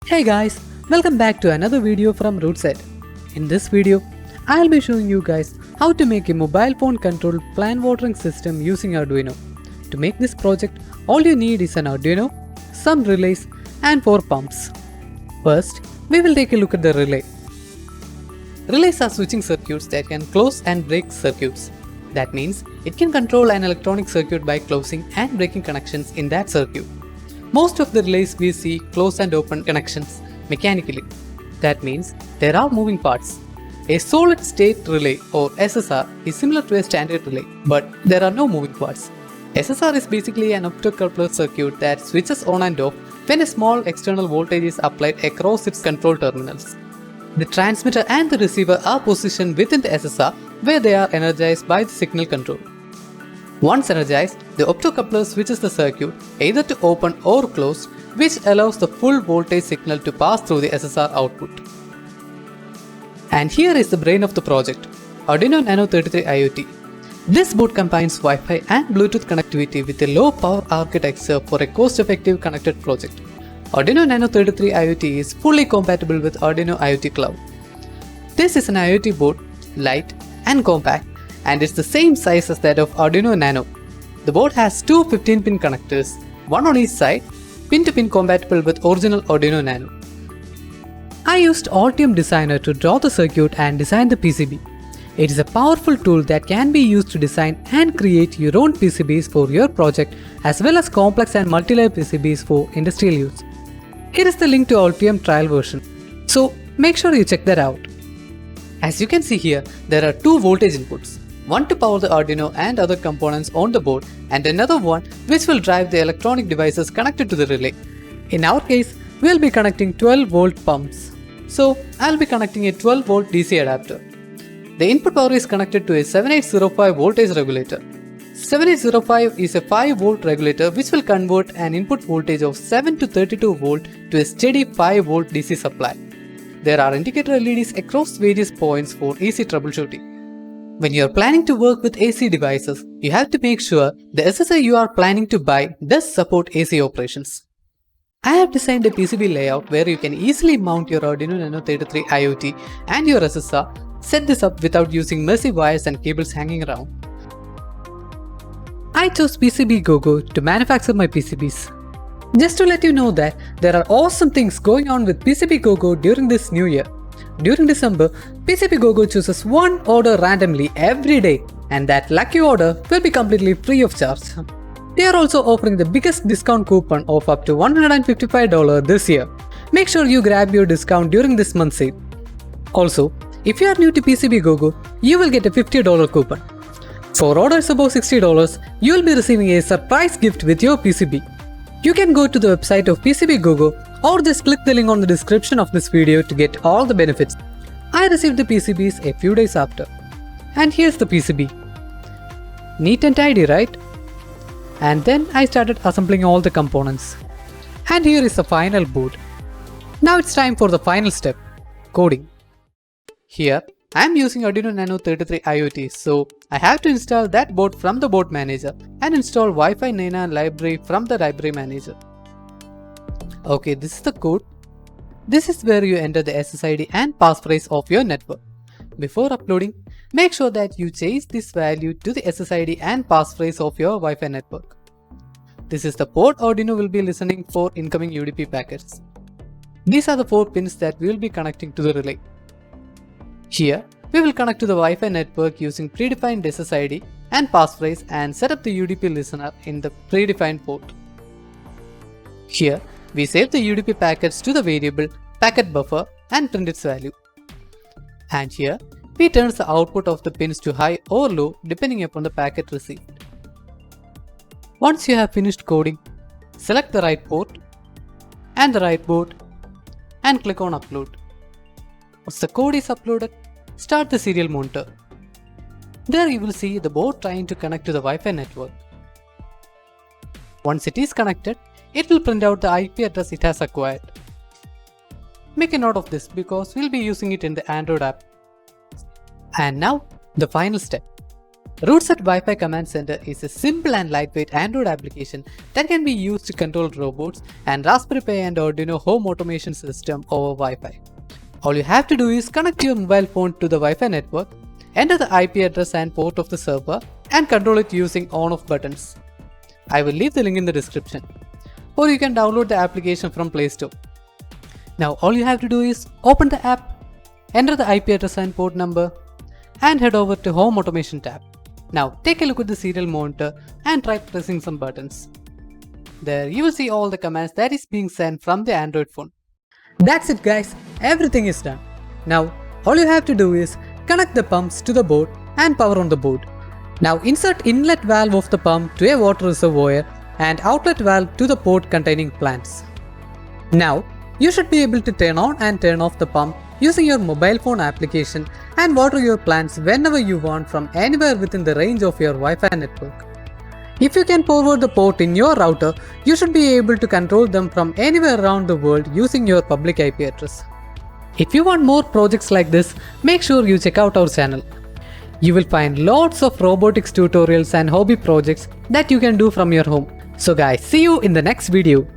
Hey guys, welcome back to another video from Rootside. In this video, I'll be showing you guys how to make a mobile phone controlled plant watering system using Arduino. To make this project, all you need is an Arduino, some relays and 4 pumps. First, we will take a look at the relay. Relays are switching circuits that can close and break circuits. That means it can control an electronic circuit by closing and breaking connections in that circuit. Most of the relays we see close and open connections mechanically. That means there are moving parts. A solid state relay or SSR is similar to a standard relay, but there are no moving parts. SSR is basically an optocoupler circuit that switches on and off when a small external voltage is applied across its control terminals. The transmitter and the receiver are positioned within the SSR where they are energized by the signal control. Once energized, the optocoupler switches the circuit either to open or close, which allows the full voltage signal to pass through the SSR output. And here is the brain of the project, Arduino Nano IoT. This board combines Wi-Fi and Bluetooth connectivity with a low power architecture for a cost-effective connected project. Arduino Nano IoT is fully compatible with Arduino IoT Cloud. This is an IoT board, light and compact, and it's the same size as that of Arduino Nano. The board has two 15-pin connectors, one on each side, pin-to-pin compatible with original Arduino Nano. I used Altium Designer to draw the circuit and design the PCB. It is a powerful tool that can be used to design and create your own PCBs for your project as well as complex and multi-layer PCBs for industrial use. Here is the link to Altium trial version, so make sure you check that out. As you can see here, there are two voltage inputs. One to power the Arduino and other components on the board, and another one which will drive the electronic devices connected to the relay. In our case, we will be connecting 12 volt pumps. So, I will be connecting a 12 volt DC adapter. The input power is connected to a 7805 voltage regulator. 7805 is a 5 volt regulator which will convert an input voltage of 7 to 32 volt to a steady 5 volt DC supply. There are indicator LEDs across various points for easy troubleshooting. When you are planning to work with AC devices, you have to make sure the SSI you are planning to buy does support AC operations. I have designed a PCB layout where you can easily mount your Arduino Nano IoT and your SSR. Set this up without using messy wires and cables hanging around. I chose PCB GoGo to manufacture my PCBs. Just to let you know that there are awesome things going on with PCB GoGo during this new year. During December, Pcb GoGo chooses one order randomly every day, and that lucky order will be completely free of charge. They are also offering the biggest discount coupon of up to $155 this year. Make sure you grab your discount during this month's sale. Also, if you are new to Pcb GoGo, you will get a $50 coupon. For orders above $60, you will be receiving a surprise gift with your PCB. You can go to the website of Pcb GoGo or just click the link on the description of this video to get all the benefits. I received the PCBs a few days after. And here's the PCB. Neat and tidy, right? And then I started assembling all the components. And here is the final board. Now it's time for the final step, coding. Here I am using Arduino Nano IoT, so I have to install that board from the board manager and install Wi-Fi Nano library from the library manager. Okay, this is the code. This is where you enter the SSID and passphrase of your network. Before uploading, make sure that you change this value to the SSID and passphrase of your Wi-Fi network. This is the port Arduino will be listening for incoming UDP packets. These are the 4 pins that we will be connecting to the relay. Here, we will connect to the Wi-Fi network using predefined SSID and passphrase and set up the UDP listener in the predefined port. Here, we save the UDP packets to the variable packet buffer and print its value. And here, we turn the output of the pins to high or low depending upon the packet received. Once you have finished coding, select the right port and the right board and click on upload. Once the code is uploaded, start the serial monitor. There you will see the board trying to connect to the Wi-Fi network. Once it is connected, it will print out the IP address it has acquired. Make a note of this because we'll be using it in the Android app. And now, the final step. RootSet Wi-Fi Command Center is a simple and lightweight Android application that can be used to control robots and Raspberry Pi and Arduino home automation system over Wi-Fi. All you have to do is connect your mobile phone to the Wi-Fi network, enter the IP address and port of the server, and control it using on-off buttons. I will leave the link in the description, or you can download the application from Play Store. Now all you have to do is open the app, enter the IP address and port number, and head over to Home Automation tab. Now take a look at the serial monitor and try pressing some buttons. There you will see all the commands that is being sent from the Android phone. That's it guys, everything is done. Now all you have to do is connect the pumps to the board and power on the board. Now insert inlet valve of the pump to a water reservoir and outlet valve to the port containing plants. Now you should be able to turn on and turn off the pump using your mobile phone application and water your plants whenever you want from anywhere within the range of your Wi-Fi network. If you can forward the port in your router, you should be able to control them from anywhere around the world using your public IP address. If you want more projects like this, make sure you check out our channel. You will find lots of robotics tutorials and hobby projects that you can do from your home. So guys, see you in the next video.